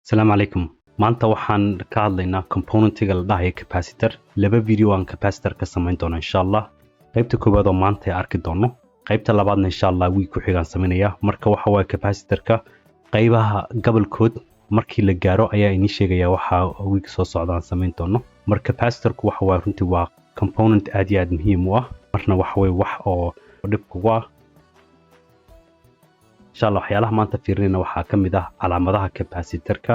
السلام عليكم maanta waxaan ka hadlaynaa componentiga la dhahayo capacitor laba video aan capacitor ka samayn doono insha Allah qaybta koowaad oo maanta ay arki doono qaybta labaadna insha Allah week ku xigaan sameynaya marka waxa way capacitorka qaybaha gobolkood markii la gaaro ayaa inii sheegaya waxa week soo socdaan samayn doono marka capacitorku waxa way runtii waa component aad iyo aad muhiim u ah marna waxa way wax oo dhib kugu ah insha Allah waxyaalaha maanta fiirinayna waxa kamid ah calaamadaha capacitorka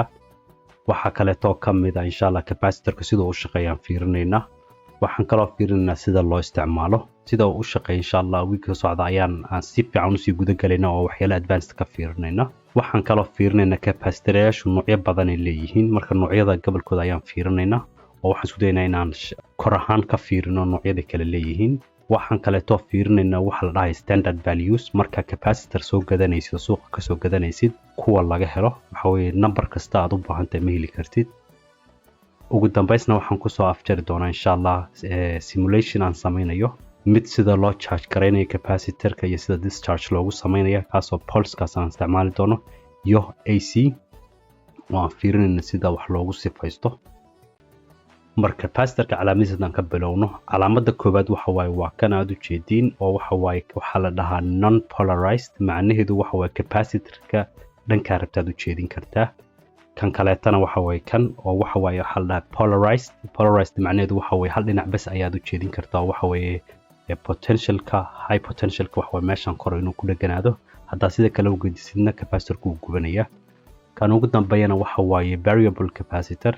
waxa kale oo kamid ah insha Allah capacitorka sida uu shaqeeyaan fiirinayna waxaan kala fiirinaynaa sida loo isticmaalo sida uu u shaqeeyo insha Allah week socda ayaan si fiican u sii guda galaynaa oo waxyaalo advanced ka fiirinayna waxaan kala fiirinaynaa capacitoryaashu noocyo badan ay leeyihiin marka noocyada gobolkooda ayaan fiirinaynaa oo waxaan isku daynaa inaan kor ahaan ka fiirino noocyada kala leeyihiin waxaan kale oo fiirinaynaa waxa la dhahay standard values marka capacitor soo gadanaysid suuqa ka soo gadanaysid kuwa laga helo waxa weeye number kasta aad u baahan tahay ma heli kartid ugu dambeysna waxaan ku soo afjari doonaa insha Allah simulation aan sameynayo mid sida loo charge gareynayo capacitorka iyo sida discharge loogu sameynayo kaasoo pulse-kaas aan isticmaali doono iyo AC oo aan fiirinayna sida wax loogu sifaysto marka capacitorka calaamadiisa aan ka bilowno calaamada koobaad waxa waaye waa kan aad u jeedin oo waxa la dhahaa non polarized macnaheedu waxa waaye capacitorka dhanka rabtaad u jeedin kartaa kan kaleetana waxa waaye kan oo waxa waaye waxa la dhahaa polarized macnaheedu waxa waaye hal dhinac bas ayaad u jeedin kartaa waxa waaye potentialka high potentialka waxa waaye meeshan kor inuu ku dhaganaado hadaa sida kale u gedisidna capacitorku uu gubanaya kan ugu dambeeyana waxa waaye variable capacitor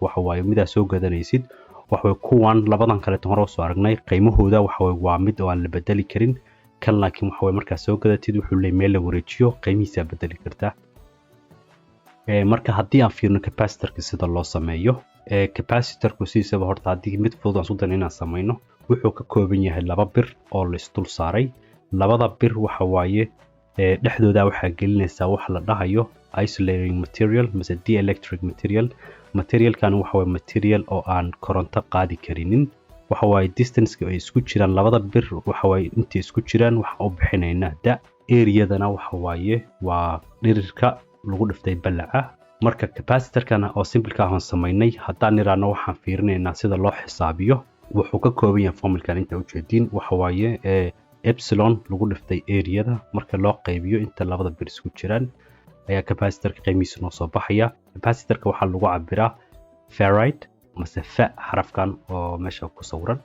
waxa waaye mid aad soo gadanaysid waxa waaye kuwan labadan kale hore soo aragnay qiimahooda waxa waaye waa mid oo aan la bedeli karin kan laakiin waxa waaye marka soo gadatid wuxuu leeyahay meel la wareejiyo qiimihiisa bedeli kartaa marka haddii aan fiirno capacitorka sida loo sameeyo capacitorku sidiisaba horta haddii mid fudud aan sudan inaan sameyno wuxuu ka kooban yahay laba bir oo la isdul saaray labada bir waxa waaye dhexdooda waxa gelinaysa wax la dhahayo isolating material mise dielectric materialkan waxa waaye material oo aan koronto qaadi karinin waxa waaye distance ay isku jiraan labada bir waxa waaye inta isku jiraan waxa u bixinayna da area-dana waxa waaye waa dhirirka lagu dhiftay balaca marka capacitorkana oo simple-ka aan sameynay haddaan niraano waxaan fiirinaynaa sida loo xisaabiyo wuxuu ka kooban yahay formula-kan inta u jeedin waxa waaye epsilon lagu dhiftay area-da marka loo qaybiyo inta labada bir isku jiraan ayaa capacitorka qiimihiisa noo soo baxaya capacitorka waxaa lagu cabiraa farad mase fa xarafkan oo meesha ku sawiran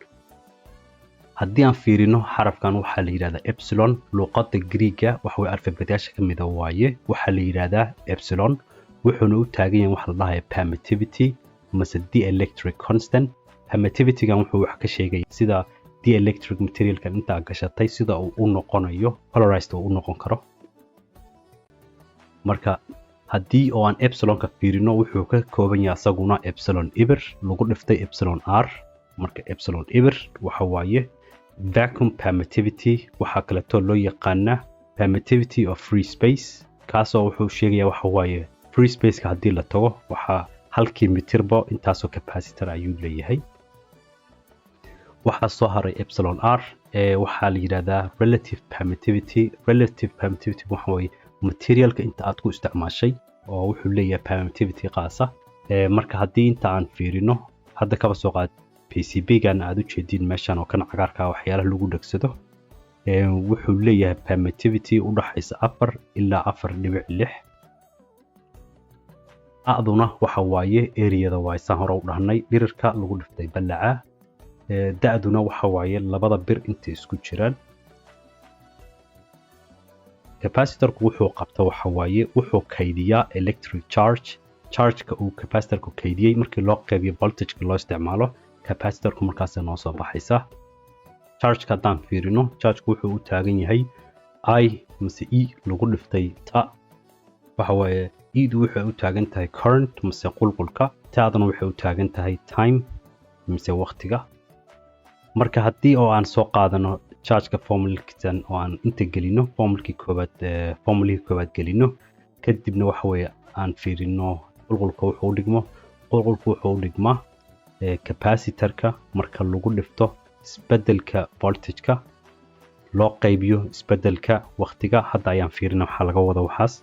haddii aan fiirino xarafkan waxaa la yiraahdaa epsilon luqadda Greek-ga waxa way alfabetyaasha kamid ah waaye waxaa la yiraahdaa epsilon wuxuuna u taagan yahay wax la dhahayo permittivity mase dielectric constant permittivity-gan wuxuu wax ka sheegay sida dielectric materialkan inta gashatay sida uu u noqonayo polarized uu u noqon karo marka haddii oo aan epsilon-ka fiirino wuxuu ka kooban yahay asaguna epsilon ibr lagu dhiftay epsilon r marka epsilon ibr waxa waaye vacuum permittivity waxa kale oo loo yaqaana permittivity of free space kaasoo wuxuu sheegaya waxa waaye free space-ka haddii la tago waxa halkii mitirba intaasoo capacitor ayuu leeyahay waxaa soo haray epsilon r waxaa la yiraahdaa relative permittivity waxa waaye materialka inta aad ku isticmaashay oo wuxuu leeyahay permittivity qaasa marka haddii inta aan fiirino hadda kaba soo qaad PCB-gan aad u jeedin meeshan oo kan cagaarka waxyaalaha lagu dhagsado wuxuu leeyahay permittivity u dhaxaysa 4 ilaa 4.6 aduna waxa waaye area-da waa san hore u dhahnay dhirirka lagu dhiftay balaca da'duna waxa waaye labada bir inta isku jiraan capacitorku wuxuu qabtaa waxa waaye wuxuu kaydiyaa electric charge-ka uu capacitorku kaydiyay markii loo qaybiyo voltage-ka loo isticmaalo capacitorku markaas noo soo baxaysa charge-ka hadaan fiirino charge-ku wuxuu u taagan yahay I mise E lagu dhiftay ta waxa waaye E-du wuxuu u taagan tahay current mise qulqulka taadana wuxuu u taagan tahay time mise waqtiga marka haddii oo aan soo qaadano charge-ka formula-kiisan oo aan inta gelino formula-kii koobaad gelino kadibna waxa weeye aan fiirino qulqulka wuxuu u dhigmaa capacitorka marka lagu dhifto isbedelka voltage-ka loo qaybiyo isbedelka waqtiga hadda ayaan fiirina waxa laga wada waxaas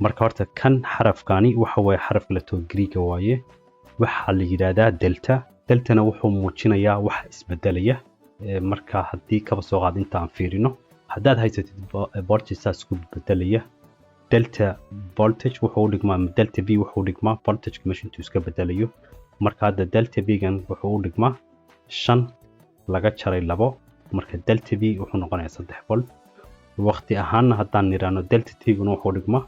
marka horta kan xarafkani waxa way xaraf la too Greek waaye waxa la yiraahdaa deltana wuxuu muujinayaa wax isbedelaya marka haddii kaba soo qaad inta aan fiirino haddaad haysatid voltage saas ku bedelaya delta voltage wuxuu dhigmaa delta v wuxuu dhigmaa voltage meesha intuu iska bedelayo marka hadda delta v gan wuxuu dhigmaa 5 laga jaray 2 marka delta v wuxuu noqonayaa 3 volt waqti ahaan haddaan niraano delta t guna wuxuu dhigmaa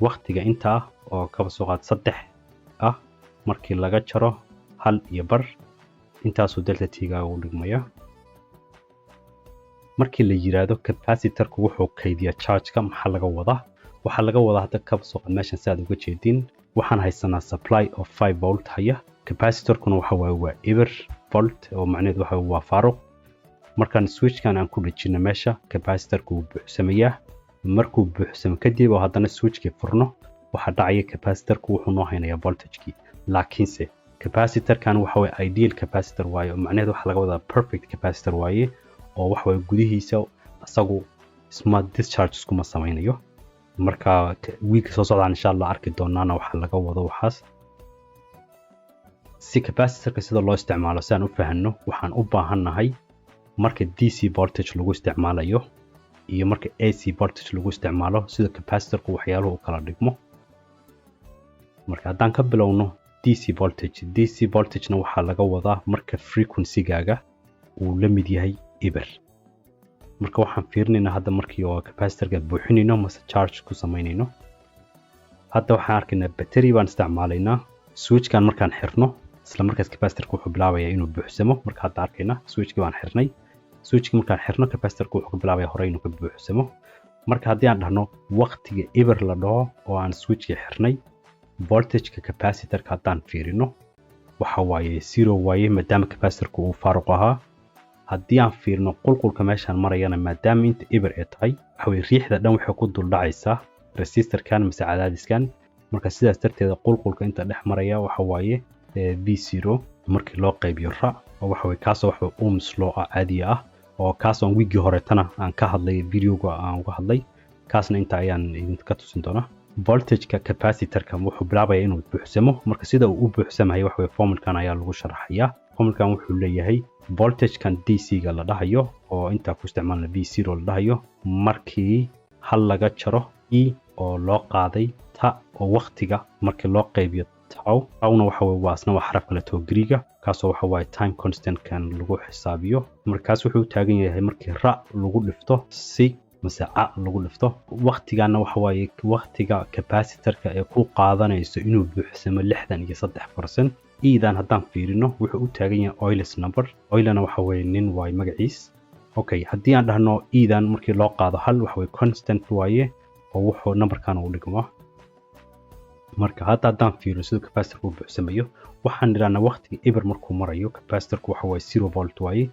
waqtiga inta oo kaba soo qaad 3 markii laga jaro 1.5 intaasoo delta t ga uu dhigmaya markii la yiraahdo capacitorku wuxuu kaydiyaa charge-ka maxaa laga wadaa waxa laga wadaa hadda kaba soo qaad meeshan saad uga jeedin waxaan haysanaa supply of 5 volt haya capacitorkuna waxa waa eber volt oo macnaheedu waxa waa faaruq markaan switchkan aan ku dhijino meesha capacitorku wuu buuxsamayaa markuu buuxsamo kadib oo haddana switchkii furno waxa dhacaya capacitorku wuxuu noo haynayaa voltage-kii laakiinse capacitorkan waxa way ideal capacitor waaye macnaheedu waxa laga wadaa perfect capacitor waaye oo wax way gudihiisa asagu smart discharge kuma samaynayo marka week soo socdaan insha Allah arki doonaana waxa laga wado waxaas si capacitorka sida loo isticmaalo saan u fahanno waxaan u baahanahay marka DC voltage lagu isticmaalayo iyo marka AC voltage lagu isticmaalo sida capacitorku waxyaaluhu kala dhigmo marka haddaan ka bilowno DC voltage na waxa laga wadaa marka frequency-gaaga uu la mid yahay eber marka waxaan fiirinaynaa hadda markii oo capacitorka buuxinayno mase charge ku samaynayno hadda waxaan arkaynaa battery baan isticmaalaynaa switchkan markaan xirno isla markaas capacitorka wuxuu bilaabayaa inuu buuxsamo marka hadda arkaynaa switchkii baan xirnay switchkii markaan xirno capacitorka wuxuu bilaabayaa hore inuu ka buuxsamo marka haddii aan dhahno waqtiga eber la dhaho oo aan switchkii xirnay voltage-ka capacitorka haddaan fiirino waxa waaye 0 waaye maadaama capacitorku uu faaruq ahaa haddii aan fiirino qulqulka meeshaan marayana maadaama inta eber ay tahay waxa way riixda dhan waxay ku dul dhacaysaa resistorkan mise cadaadiskan marka sidaas darteeda qulqulka inta dhex maraya waxa waaye v0 markii loo qaybiyo ra oo waxa way kaas wax ohms law caadi ah oo kaas aan wigi horeetana aan ka hadlay videoga aan uga hadlay kaasna inta ayaan idinka tusin doonaa voltage-ka capacitorka wuxuu bilaabayaa inuu buuxsamo marka sida uu u buuxsamayo waxa way formulkan ayaa lagu sharaxayaa formulkan wuxuu leeyahay voltage-kan DC-ga la dhahayo oo inta ku isticmaalna V0 la dhahayo markii hal laga jaro E oo loo qaaday ta oo waqtiga markii loo qaybiyo tawna waxa way waasna waa xaraf kale too Greek kaasoo waxa way time constant kan lagu xisaabiyo markaas wuxuu taagan yahay markii ra lagu dhifto si mase a lagu dhifto waqtigana waxa way waqtiga capacitorka ee ku qaadanayso inuu buuxsamo 63% iidan haddaan fiirino wuxuu u taagan yahay Euler's number Eulerna waxa way nin waay magaciis okay haddii aan dhahno iidan markii loo qaado hal waxa way constant waaye oo wuxuu numberkan u dhigmo marka haddaan fiirino sida capacitorku u buuxsamayo waxaan niraana waqtiga eber markuu marayo capacitorku waxa way 0 volt waaye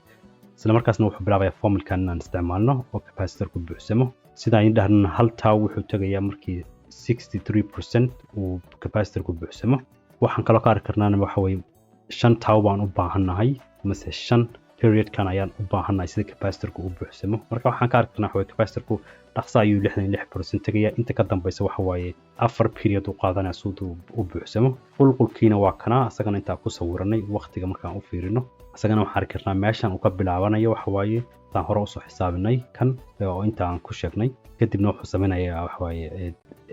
isla markaasna wuxuu bilaabayaa formulkan inaan isticmaalno oo capacitorku buuxsamo sida ay dhahnaa hal taw wuxuu tagayaa markii 63% uu capacitorku buuxsamo waxaan kaloo ka arki karnaa waxa way 5 taw baan u baahanahay mase 5 period kan ayaan u baahanahay sida capacitorku u buuxsamo marka waxaan ka arki karnaa waxa way capacitorku dhaqso ayuu 66% tagayaa inta ka dambaysa waxa waaye 4 period u qaadanaya siduu u buuxsamo qulqulkiina waa kana asagana inta ku sawiranay waqtiga markaan u fiirino asagana waxaan arki karnaa meeshan uu ka bilaabanayo waxa waaye taan hore u soo xisaabinay kan oo inta aan ku sheegnay kadibna wuxuu samaynayaa waxa waaye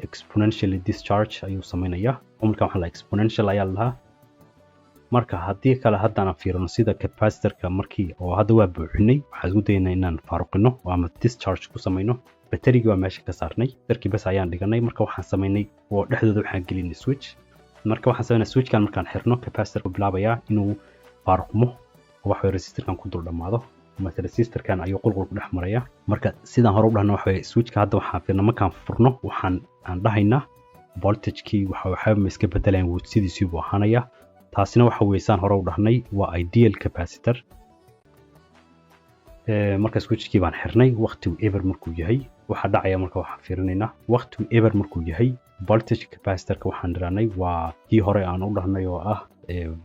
exponentially discharge ayuu samaynayaa umulkan waxa la exponential ayaa lahaa marka haddii kale haddaan fiirino sida capacitorka markii oo hadda waa buuxinay waxaan isku daynaa inaan faaruqino ama discharge ku samayno batteriga waa meesha ka saarnay darkii bas ayaan dhiganay marka waxaan samaynay oo dhexdooda waxaan gelinay switch marka waxaan samaynay switchkan markaan xirno capacitorku bilaabayaa inuu faaruqmo waxa resistorkan ku dul dhamaado marka resistorkan ayuu qulqulku dhex maraya marka sidaan hore u dhahno waxa switchka hadda waxaan fiirno markaan furno waxaan dhahaynaa voltage-kii waxa ma iska bedelayaan wuu sidiisii buu ahaanaya taasina waxa weysaan hore u dhahnay waa ideal capacitor marka switchkii baan xirnay waqtigu eber markuu yahay waxa dhacaya marka waxaan fiirinaynaa waqtigu eber markuu yahay voltage capacitorka waxaan dhiraanay waa tii hore aan u dhahnay oo ah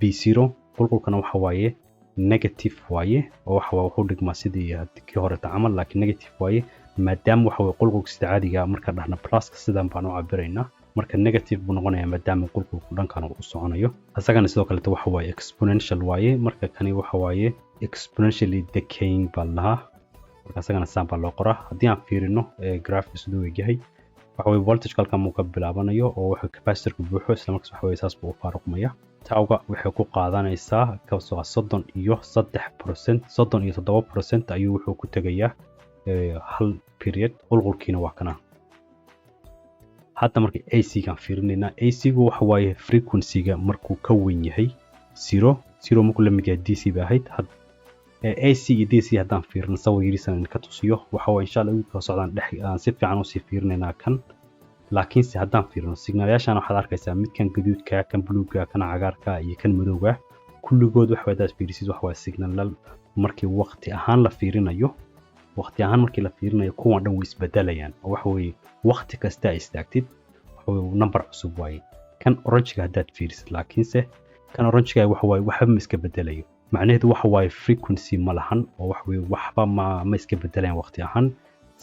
V0 qulqulkana waxa waaye negative waaye oo waxa wuxuu dhigmaa sidii kii hore camal laakiin negative waaye maadaama waxa way qulqulka sida caadiga marka dhahna pluska sidan baan u cabiraynaa marka negative buu noqonayaa maadaama qulqulku dhankan uu soconayo asagana sidoo kale waxa waaye exponential waaye marka kani waxa waaye exponentially decaying baa lahaa marka asagana saan baa loo qoraa haddii aan fiirino graph siduu yahay waxa way voltage halkan uu ka bilaabanayo oo waxa capacitorku buuxo isla markaas waxa way saas buu u faaruqmaya tawga waxay ku qaadanaysaa kasoo 37% ayuu wuxuu ku tagayaa hal period qulqulkiina waa kana hadda markii AC gaan fiirinayna AC gu waxa waaye frequency ga markuu ka weyn yahay 0 markuu la mid yahay DC ba ahayd AC iyo DC haddaan fiirino sawirkiisan ka tusiyo waxa waa insha Allah uu ka socdaan aan si fiican u sii fiirinaynaa kan laakiin si haddaan fiirino signalayaashan waxaad arkaysaa midkan gaduudka kan buluugga kan cagaarka iyo kan madowga kulligood waxa wadaas fiirisid waxa waa signal markii waqti ahaan la fiirinayo markii la fiirinayo kuwan dhan way isbedelayaan oo waxa weeye waqti kasta ay istaagtid waxa weeye number cusub waaye kan orange-ga haddaad fiirisid laakiinse kan orange-ga waxa waaye waxba ma iska bedelayo macnaheedu waxa waaye frequency ma lahan oo waxa weeye waxba ma iska bedelayaan waqti ahaan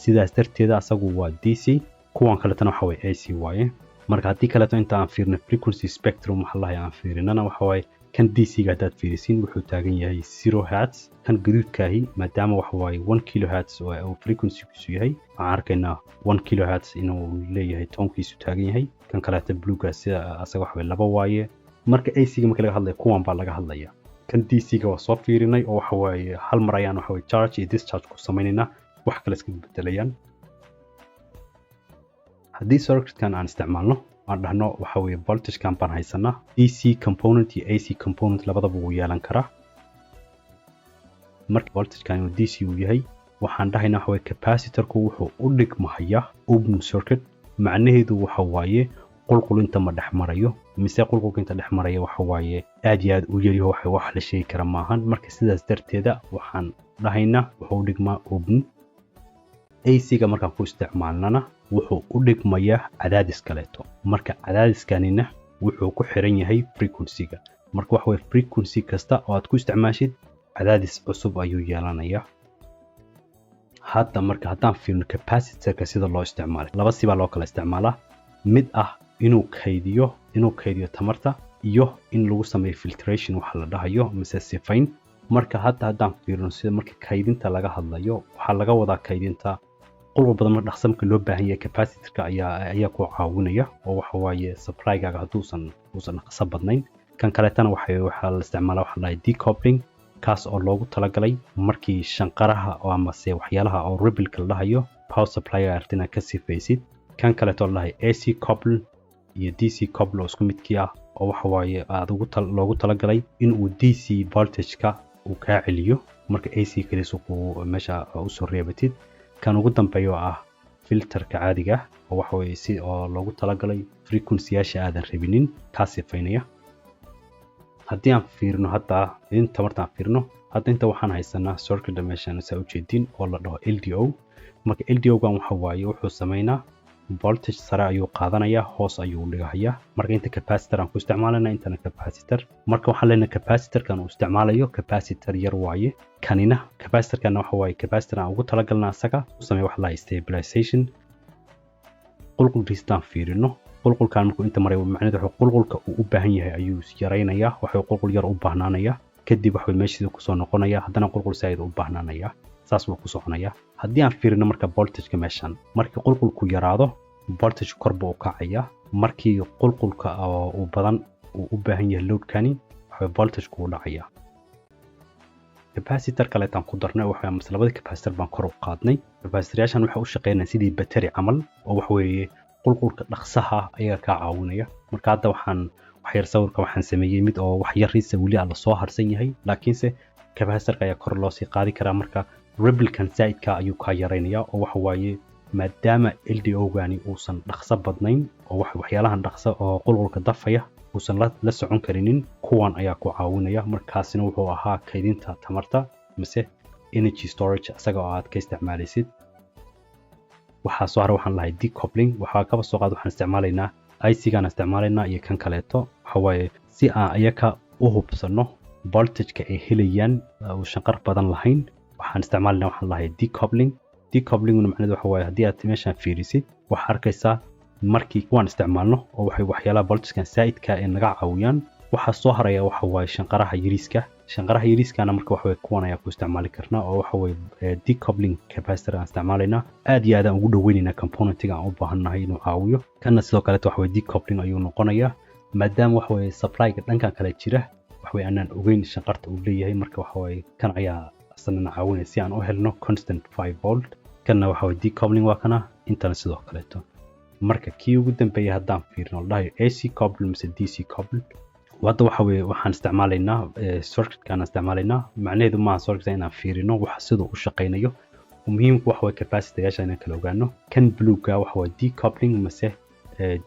sidaas darteeda asagu waa DC kuwan kale tan waxa way AC waaye marka hadii kale inta aan fiirno frequency spectrum waxa la aan fiirinana waxa way kan DC ga dad fiirisin wuxuu taagan yahay 0 Hz kan gaduudkaahi maadaama waxa way 1 kHz oo frequency kiisu yahay aan arkaynaa 1 kHz inuu leeyahay toonkiisu taagan yahay kan kale ta blue ga sida asaga waxa way laba waaye marka AC ga marka laga hadlayo kuwan baa laga hadlaya kan DC ga waa soo fiirinay oo waxa way hal mar ayaan waxa way charge iyo discharge ku sameynayna wax kale iska bedelayaan haddii circuitkan aan isticmaalno aan dhahno waxa weeye voltage kan baan haysanaa DC component iyo AC component labadaba wuu yeelan karaa marka voltage kan uu DC uu yahay waxaan dhahaynaa waxa weeye capacitorku wuxuu u dhigmayaa open circuit macnaheedu waxa waaye qulqul inta ma dhex marayo mise qulqulka inta dhex maraya waxa waaye aad iyo aad u yar yahay wax la sheegi kara maahan marka sidaas darteeda waxaan dhahaynaa wuxuu u dhigmaa open AC ga markaan ku isticmaalnana wuxuu u dhigmayaa cadaadis kaleeto marka cadaadiskanina wuxuu ku xiran yahay frequency-ga marka waxa way frequency kasta oo aad ku isticmaashid cadaadis cusub ayuu yeelanayaa hadda marka haddaan fiirno capacitor-ka sida loo isticmaalo laba si baa loo kala isticmaalaa mid ah inuu kaydiyo tamarta iyo in lagu sameeyo filtration waxa la dhahayo mise sifayn marka haddaan fiirno sida marka kaydinta laga hadlayo waxa laga wadaa kaydinta qulqul badan marka dhaqsamka loo baahan yahay capacitor-ka ayaa ku caawinaya oo waxa waaye supply-gaaga hadduusan qasab badnayn kan kaleetana waxa la isticmaalaa waxa la decoupling kaas oo loogu talagalay markii shanqaraha oo amase waxyaalaha oo rebelka la dhahayo power supply-ga artina ka sifaysid kan kaleeto la dhahay AC couple iyo DC couple oo isku midkii ah oo waxa waaye loogu talagalay in uu DC voltage-ka uu ka celiyo marka AC kaliya uu meesha u soo reebatid kan ugu dambeeyo ah filterka caadiga oo waxa weeye si oo loogu talagalay frequency-yaasha aadan rabinin ka sifaynaya haddii aan fiirno hadda inta markaan fiirno hadda inta waxaan haysanaa circuit dimension sa ujeedin oo la dhaho LDO marka LDO gan waxa waaye wuxuu sameynaa voltage sare ayuu qaadanayaa hoos ayuu dhigayaa marka inta capacitor aan ku isticmaalayna intana capacitor marka waxaan leenahay capacitor kan uu isticmaalayo capacitor yar waaye kanina capacitor kan waxa waaye capacitor aan ugu talagalnaa asaga u sameeyo wax la stabilization qulqulkiistaan fiirino qulqulkan markuu inta maray macnaheedu wuxuu qulqulka uu u baahan yahay ayuu yaraynayaa waxa uu qulqul yar u baahnaanayaa kadib waxa uu meeshiisa ku soo noqonayaa haddana qulqul saayid u baahnaanayaa saas wuu ku soconayaa haddii aan fiirino marka voltage-ka meeshan markii qulqulku yaraado voltage kor buu u kacayaa markii qulqulka uu badan uu u baahan yahay load-kani waxa voltage-ku u dhacayaa capacitor kale tan ku darnay waxa labada capacitor baan kor u qaadnay capacitor-yaashan waxa u shaqeynayaan sidii battery camal oo wax weeye qulqulka dhaqsaha ayaa ka caawinaya marka hadda waxyar sawirka waxaan sameeyay mid oo wax yariisa wali aan la soo harsan yahay laakiinse capacitor-ka ayaa kor loo sii qaadi karaa marka rebelkan zaidka ayuu ka yareynaya oo waxa waaye maadaama LDO-gani uusan dhaqso badnayn oo waxyaalahan dhaqso oo qulqulka dafaya uusan la socon karinin kuwan ayaa ku caawinaya markaasina wuxuu ahaa kaydinta tamarta mise energy storage asaga oo aad ka isticmaalaysid waxaa soo haray waxaan lahay decoupling waxaa kaba soo qaad waxaan isticmaalaynaa IC-gaan isticmaalaynaa iyo kan kaleeto waxa waaye si aan ayaka u hubsano voltage-ka ay helayaan uu shanqar badan lahayn waxaan isticmaalayna waxaan lahay decoupling decoupling macnaheedu waxa waaye haddii aad meeshaan fiirisid waxaad arkaysaa markii kuwaan isticmaalno oo waxay waxyaalaha voltagekan saa'idka ee naga caawiyaan waxa soo haraya waxa waaye shanqaraha yariiskana marka waxa way kuwan ayaa ku isticmaali karnaa oo waxa way decoupling capacitor aan isticmaalayna aad iyo aad aan ugu dhaweynayna componentiga aan u baahannahay inuu caawiyo kana sidoo kale waxa way decoupling ayuu noqonayaa maadaama waxa way supply-ga dhankan kale jira waxa way aanan ogeyn shanqarta uu leeyahay marka waxa way kan ayaa asana caawinaya si aan u helno constant 5 volt kana waxa way decoupling waa kana intana sidoo kale marka kii ugu dambeeyay haddaan fiirino dhahay AC coupled mise DC coupled wada waxa way waxaan isticmaalaynaa circuit kan isticmaalaynaa macnaheedu ma circuit inaan fiirino waxa sidoo u shaqeynayo muhiimku waxa way capacitor-yaasha inaan kala ogaano kan blue-ga waxa way decoupling mise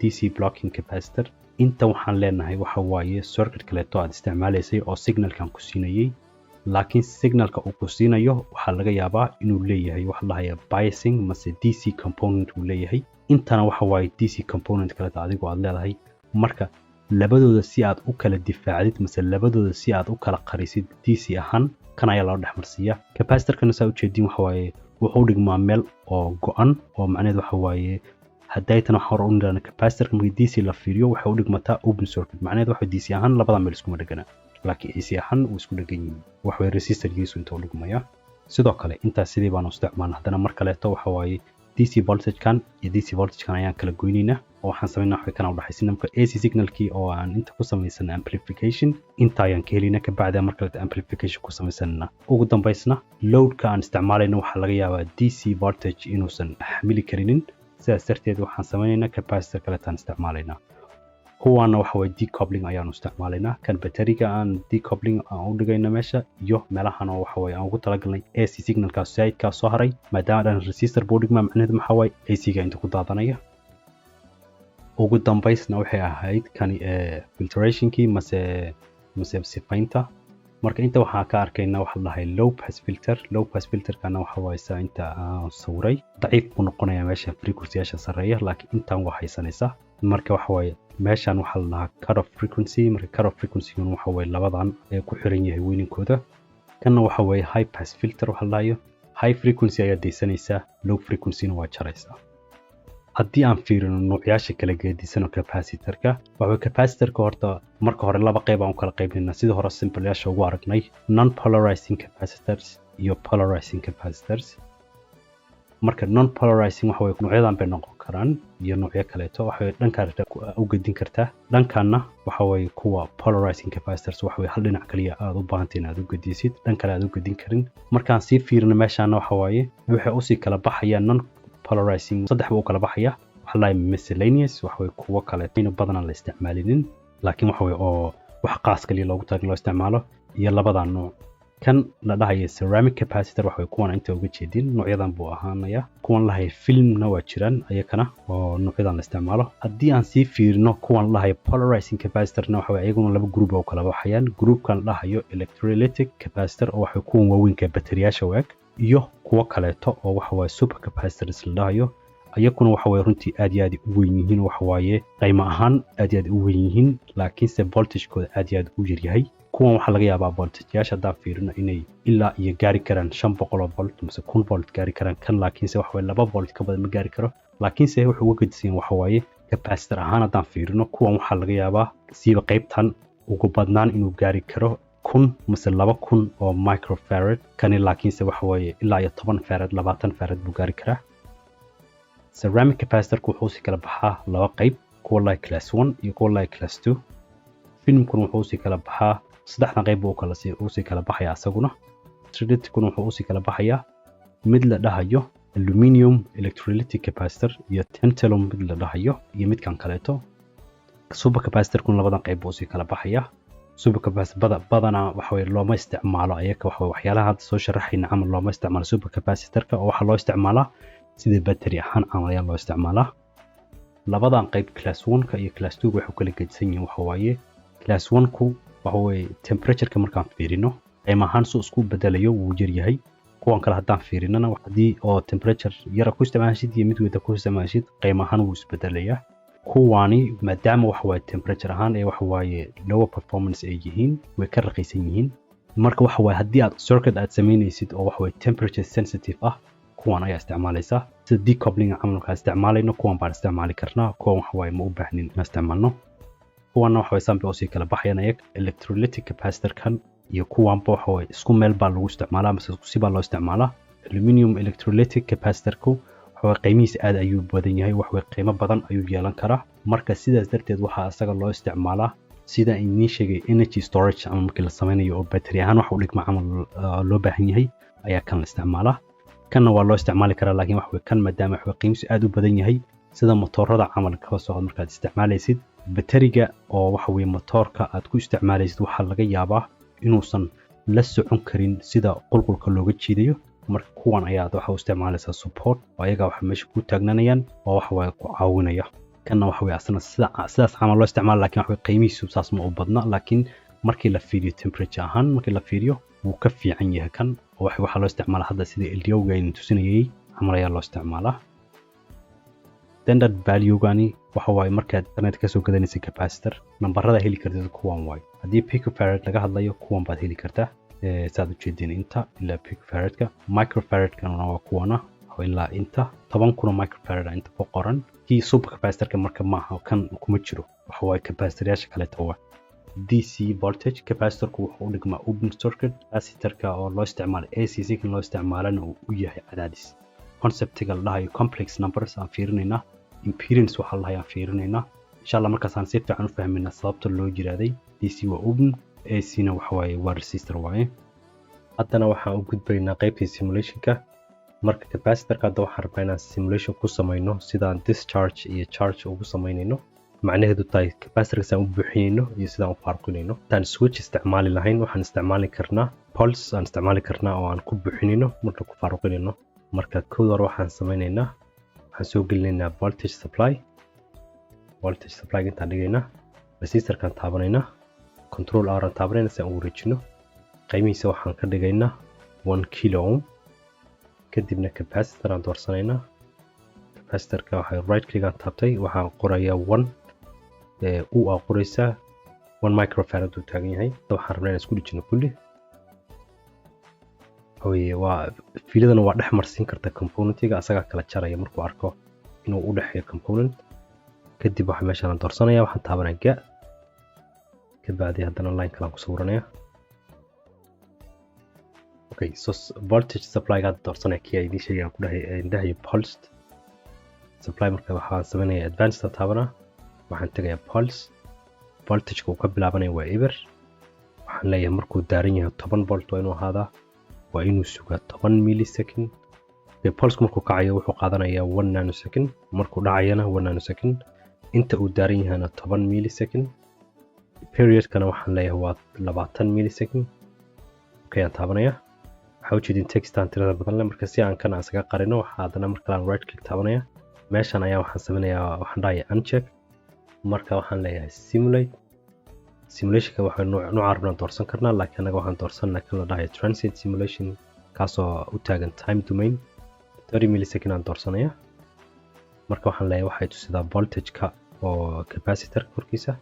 DC blocking capacitor inta waxaan leenahay waxa waaye circuit kaleeto aad isticmaalaysay oo signalkan ku siinayay laakiin signalka uu ku siinayo waxa laga yaabaa inuu leeyahay wax la hayo biasing mise DC component uu leeyahay intana waxa waaye DC component kale adigu aad leedahay marka labadooda si aad u kala difaacdid mise labadooda si aad u kala qarisid DC ahaan kan ayaa loo dhaxmarsiiya capacitor-kana saa u jeedin waxa waaye wuxuu dhigmaa meel oo go'an oo macnaheedu waxa waaye haddaytan waxa hore u nidhaahno capacitor-ka markii DC la fiiriyo waxay u dhigmataa open circuit macnaheedu waxa DC ahaan labada meel iskuma dhegana laakiin AC ahaan uu isku dhagan yihiin waxa way resistor-giisu inta u dhigmaya sidoo kale intaas sidii baan u isticmaalnaa haddana mar kaleeto waxa waaye DC voltage-kan iyo DC voltage-kan ayaan kala goynaynaa oo waxaan sameynaa waxa kana u dhaxaysin marka AC signal-kii oo aan inta ku samaysan amplification inta ayaan ka helinaa ka bacda marka la amplification ku samaysanna ugu dambaysna load-ka aan isticmaalayno waxa laga yaabaa DC voltage inuusan xamili karinin sidaas darteed waxaan sameynaynaa capacitor kale taan isticmaalaynaa kuwaana waxa way decoupling ayaanu isticmaalaynaa kan batteriga aan decoupling aan u dhigayna meesha iyo meelahan oo waxa way aan ugu talagalnay AC signalkaas saidka soo haray maadaama dhan resistor boarding ma macnaheedu waxa way AC-ga inta ku daadanaya ugu dambaysna waxay ahayd kan filtration-kii mase sifaynta marka inta waxaan ka arkaynaa waxa la dhahay low pass filter-kana waxa way saa inta aan sawray daciif buu noqonayaa meesha frequency-yaasha sareeya laakiin intaan waa haysanaysaa marka waxa way meeshan waxa la dhahaa cut off frequency marka cut off frequency-guna waxa way labadan ee ku xiran yahay weyninkooda kana waxa way high pass filter waxa la dhahayo high frequency ayaa deysanaysaa low frequency-na waa jaraysaa haddii aan fiirino noocyasha kala geedisan oo capacitor-ka waxa capacitor-ka horta marka hore laba qayb aan u kala qaybinaa sida hore simple-yaasha ugu aragnay non polarizing capacitors iyo polarizing capacitors marka non polarizing waxa way noocyadan bay noqon karaan iyo noocyo kaleeto waxa way dhanka u gedin kartaa dhankana waxa way kuwa polarizing capacitors waxa way hal dhinac kaliya aad u baahantiin aad u gedisid dhan kale aad u gedin karin markaan sii fiirino meeshaana waxa waaye waxay u sii kala baxayaan non polarizing saddex buu kala baxaya waxa la miscellaneous waxa way kuwa kale in badan la isticmaalinin laakiin waxa way oo wax qaas kaliya loogu talagalay loo isticmaalo iyo labada nooc kan la dhahayo ceramic capacitor waxa way kuwan inta uga jeedin noocyadan buu ahaanaya kuwan la dhahayo filmna waa jiraan ayakana oo noocyadan la isticmaalo haddii aan sii fiirino kuwan la dhahayo polarizing capacitorna waxa way ayaguna laba group oo kala baxayaan groupkan la dhahayo electrolytic capacitor oo waxa kuwan waaweynka bateriyaasha waag iyo kuwa kaleeto oo waxa way super capacitors la dhahayo ayakuna waxa way runtii aad iyo aad u weyn yihiin waxa waaye qiimo ahaan aad iyo aad u weyn yihiin laakiinse voltage-kooda aad iyo aad u yar yahay kuwan waxa laga yaabaa voltage-yaasha haddaan fiirino inay ilaa iyo gaari karaan 500 volt mise 1000 volt gaari karaan kan laakiinse waxa way 2 volt ka badan ma gaari karo laakiinse wuxuu uga gedisan waxa waaye capacitor ahaan haddaan fiirino kuwan waxa laga yaabaa siiba qaybtan ugu badnaan inuu gaari karo 1000 mise 2000 oo microfarad kani laakiinse waxa waaye ilaa iyo 10 farad 20 farad buu gaari karaa ceramic capacitor wuxuu si kala baxaa laba qayb kuwa la class 1 iyo kuwa la class 2 filmkuna wuxuu si kala baxaa saddexdan qayb uu si kala baxaya asaguna electrolytic-kuna wuxuu si kala baxaya mid la dhahayo aluminium electrolytic capacitor iyo tantalum mid la dhahayo iyo midkan kaleeto super capacitor-kuna labadan qayb uu si kala baxaya super capacitor badana waxa way looma isticmaalo ayaka waxa waxyaalaha hadda soo sharaxayna ama looma isticmaalo super capacitor-ka oo waxa loo isticmaalaa sida battery ahaan ayaa loo isticmaalaa labadan qayb class 1-ka iyo class 2-ga waxay kala gedsan yihiin waxa waaye class 1-ku waxa way temperature-ka markaan fiirino qiimo ahaan soo isku bedelayo wuu yar yahay kuwan kale haddaan fiirinana hadii oo temperature yar ku isticmaashid iyo mid weyn ku isticmaashid qiimo ahaan wuu isbedelayaa kuwani maadaama waxa way temperature ahaan ee waxa waaye lower performance ay yihiin way ka raqiisan yihiin marka waxa way hadii aad circuit aad sameynaysid oo waxa way temperature sensitive ah kuwan ayaa isticmaalaysaa sida decoupling camalka isticmaalayno kuwan baan isticmaali karnaa kuwan waxa waaye ma u baahnin inaan isticmaalno kuwanna waxa way sample oo sii kala baxayaan ayag electrolytic capacitor kan iyo kuwanba waxa way isku meel baa lagu isticmaalaa mise si baa loo isticmaalaa aluminum electrolytic capacitorku waxa way qiimihiisa aad ayuu badan yahay wax way qiimo badan ayuu yeelan karaa marka sidaas darteed waxa asaga loo isticmaalaa sida in sheegay energy storage ama markii la sameynayo oo battery ahaan wax u dhigma camal loo baahan yahay ayaa kan la isticmaalaa kanna waa loo isticmaali karaa laakiin wax way kan maadaama wax way qiimihiisa aad u badan yahay sida motorada camal ka soo markaad isticmaalaysid batteriga oo waxa way motorka aad ku isticmaalaysid waxa laga yaabaa inuusan la socon karin sida qulqulka looga jiidayo marka kuwan ayaa waxa u isticmaalaysaa support oo ayaga waxa meesha ku taagnanayaan oo waxa way ku caawinaya kanna waxa way asna sidaas camal loo isticmaalo laakiin wax way qiimihiisu saas ma u badna laakiin markii la fiiriyo temperature ahaan markii la fiiriyo wuu ka fiican yahay kan oo waxa loo isticmaalaa hadda sida LDO-ga aynu tusinayay camal ayaa loo isticmaalaa standard value-gani waxa waaye markaad internet ka soo gadanaysa capacitor nambarada heli kartid kuwan waaye haddii picofarad laga hadlayo kuwan baad heli kartaa saad u jeedin inta ilaa picofaradka microfaradkana waa kuwana ilaa inta 10 kuna microfarad inta ku qoran kii super capacitorka marka maaha kan kuma jiro waxa waaye capacitoryaasha kale tawa DC voltage capacitorku wuxuu u dhigmaa open circuit capacitorka oo loo isticmaalo AC kan loo isticmaalana uu u yahay cadaadis conceptiga la dhahayo complex numbers aan fiirinayna impedance waxa la dhahayaa fiirinayna insha Allah markaas aan si fiican u fahmayna sababta loo jiraaday DC waa open AC na waxa waaye waa resistor waaye haddana waxaan u gudbaynaa qaybtii simulationka marka capacitorka hadda waxaan rabnaa inaan simulation ku samayno sidaan discharge iyo charge ugu samaynayno macnaheedu tahay capacitorka saan u buuxinayno iyo sidaan u farqinayno tan switch isticmaali lahayn waxaan isticmaali karnaa pulse aan isticmaali karnaa oo aan ku buuxinayno marka ku farqinayno marka kood hore waxaan samaynaynaa waxaan soo gelinaynaa voltage supply intaan dhigaynaa resistorkan taabanaynaa control R aan taabanayna si aan u wareejino qiimihiisa waxaan ka dhigaynaa 1 kilo ohm kadibna capacitor aan doorsanaynaa capacitorka waxay right click aan taabtay waxaan qorayaa 1 uu aa qoraysaa 1 microfarad uu taagan yahay waxaan rabnaa inaan isku dhijino kulli waa fiiladana waa dhex marsiin karta componentiga asaga kala jaraya markuu arko inuu u dhaxeeyo component kadib waxa meeshaan doorsanaya waxaan taabanaa ga kabacdi haddana line kale aan ku sawiranayaa okay so voltage supply ga doorsanaya kii ay sheegay aan ku dhahay pulse supply marka waxaan sameeyaa advanced taabanaa waxaan tagayaa pulse voltage ku ka bilaabanaya waa eber waxaan leeyahay markuu daaran yahay 10 volt waa inuu ahaadaa waa inuu sugaa 10 millisecond pulse markuu kacayo wuxuu qaadanayaa 1 nanosecond markuu dhacayana 1 nanosecond inta uu daaran yahayna 10 millisecond period kana waxaan leeyahay waa 20 millisecond okay aan taabanaya waxa uu jeedin text aan tirada badan leh marka si aan kana asaga qarino waxa haddana marka aan right click taabanaya meeshan ayaa waxaan sameeyaa waxaan dhahayaa uncheck marka waxaan leeyahay simulationka waxa nooc arbana doorsan karnaa laakiin anaga waxaan doorsanaa kan la dhahayo transient simulation kaasoo u taagan time domain 30 millisecond aan doorsanaya marka waxaan leeyahay waxay tusidaa voltage-ka oo capacitor korkiisa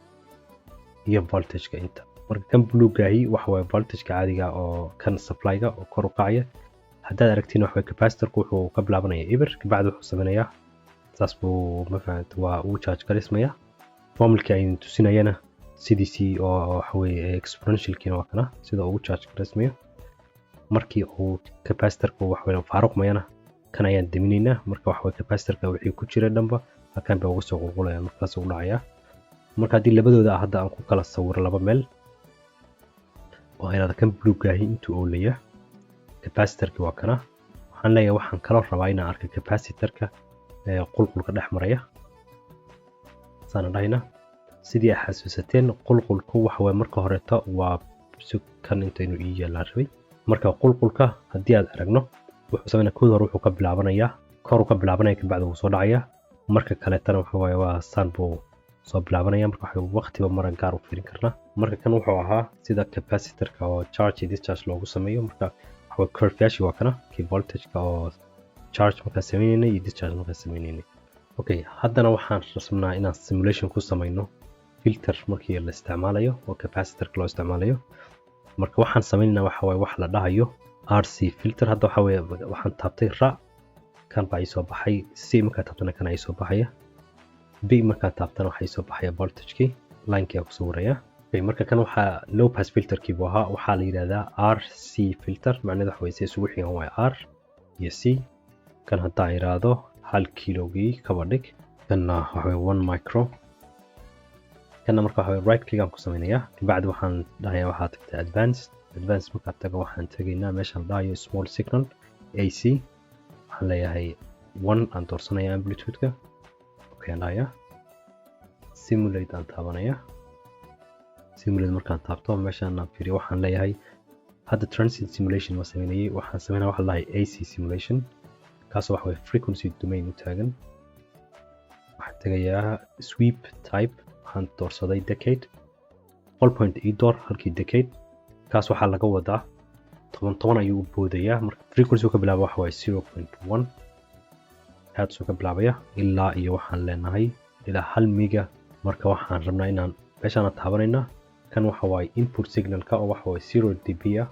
iyo voltage-ka inta marka kan blue-gaahi waxa waaye voltage-ka caadiga oo kan supply-ga oo kor u kacaya haddaad aragtiin waxa waaye capacitor-ku wuxuu ka bilaabanayaa eber kabacdi wuxuu sameynayaa saas buu ma fahamtay waa uu charge garismaya formulka aynu tusinayana CDC oo waxa weeye exponential-kiina waa kana sida uu charge garismaya markii uu capacitor-ku wax weyn faaruqmayana kan ayaan daminaynaa marka wax weeye capacitor-ka wixii ku jira dhanba halkan bay uga soo qulqulayaan markaas uu dhacaya marka haddii labadooda hadda aan ku kala sawiro laba meel oo ayna kan blue-gaahi intuu oo leeyahay capacitor-ki waa kana waxaan leeyahay waxaan kala rabaa inaan arko capacitor-ka qulqulka dhex maraya saana dhahayna sidii aad xasuusateen qulqulku waxa way marka horeeto waa kan intaynu ii yeelaan rabay marka qulqulka haddii aad aragno wuxuu sameynaa kood hore wuxuu ka bilaabanayaa kor uu ka bilaabanaya kabacdi wuu soo dhacaya marka kaleetana waxa waaye waa saan buu soo bilaabanaya marka waxa waqtiba maran gaar u fiirin karnaa marka kan wuxuu ahaa sida capacitor-ka oo charge iyo discharge loogu sameeyo marka waxa way curve-yaashi waa kana kii voltage-ka oo charge markaa sameynayna iyo discharge markaa sameynayna okay haddana waxaan rabnaa inaan simulation ku samayno filter markii la isticmaalayo oo capacitor loo isticmaalayo marka waxaan sameynaa waxa way wax la dhahayo RC filter hadda waxa way waxaan taabtay ra kan baa soo baxay C marka taabtana kan ay soo baxaya B marka taabtana waxa soo baxaya voltage-kii line-kii ku sawiraya marka kan waxa low pass filter-kii buu ahaa waxa la yiraahdaa RC filter macnaheedu waxa weeye isugu xigan waa R iyo C kan haddaan iraado 1 kilogii kaba dhig kana waxa weeye 1 micro kana marka waxa weeye right click aan ku sameeynaya bacdi waxaan dhahayaa waxa tagtaa advanced marka tago waxaan tagaynaa meesha la dhahayo small signal AC waxaan leeyahay 1 aan doorsanayaa amplitude-ka okay aan dhahayaa simulate aan taabanaya simulate markaan taabto meeshaan aan fiiriyo waxaan leeyahay hadda transient simulation ma sameynayay waxaan sameynaa waxa la dhahayo AC simulation kaas waxa weeye frequency domain u taagan waxaan tagayaa sweep type waxaan doorsaday decade 0.e door halkii decade kaas waxaa laga wadaa 10 ayuu u boodayaa marka frequency ka bilaabo waxa waaye 0.1 hertz ka bilaabaya ilaa iyo waxaan leenahay ilaa 1 mega marka waxaan rabnaa inaan meeshaan taabanayna kan waxa waaye input signal-ka oo waxa waaye 0 dB ah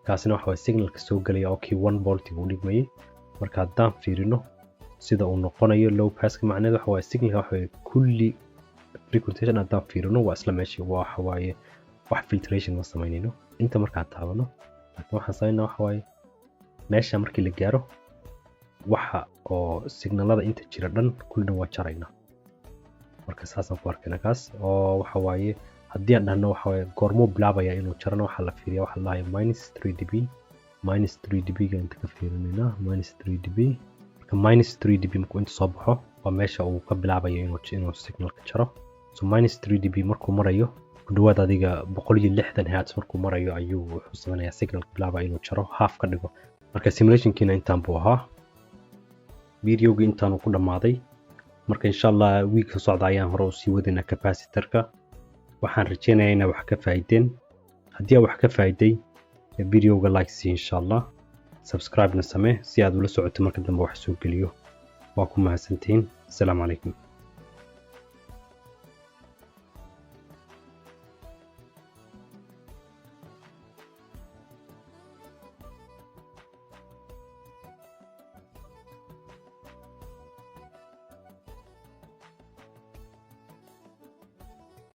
kaasina waxa waaye signal-ka soo galaya oo kii 1 volt uu dhigmayay marka haddaan fiirino sida uu noqonayo low pass-ka macnaheedu waxa waaye signal-ka waxa waaye kulli frequency haddaan fiirino waa isla meeshii waxa waaye wax filtration ma sameynayno inta markaan taabano laakiin waxaan sameynaa waxa waaye meesha markii la gaaro waxa oo signalada inta jira dhan kulli waa jarayna marka saasaan ku arkayna kaas oo waxa waaye haddii aan dhahno waxa waaye goormo bilaabaya inuu jarano waxa la fiiriyaa waxa la dhahayo -3 dB ga inta ka fiirinayna -3 dB marka -3 dB markuu inta soo baxo waa meesha uu ka bilaabayo inuu signalka jaro so -3 dB markuu marayo ku dhawaad adiga 160 hertz markuu marayo ayuu wuxuu sameynayaa signalka bilaabaya inuu jaro half ka dhigo marka simulation-kiina intaan buu ahaa videoga intaan ku dhamaaday marka insha Allah week soo socda ayaan hore u sii wadina capacitor-ka waxaan rajeynayaa inaad wax ka faa'iideen haddii aad wax ka faa'iiday videoga like si insha Allah subscribe na samee si aad ula socoto marka dambe wax soo geliyo waa ku mahadsantihiin assalaamu calaykum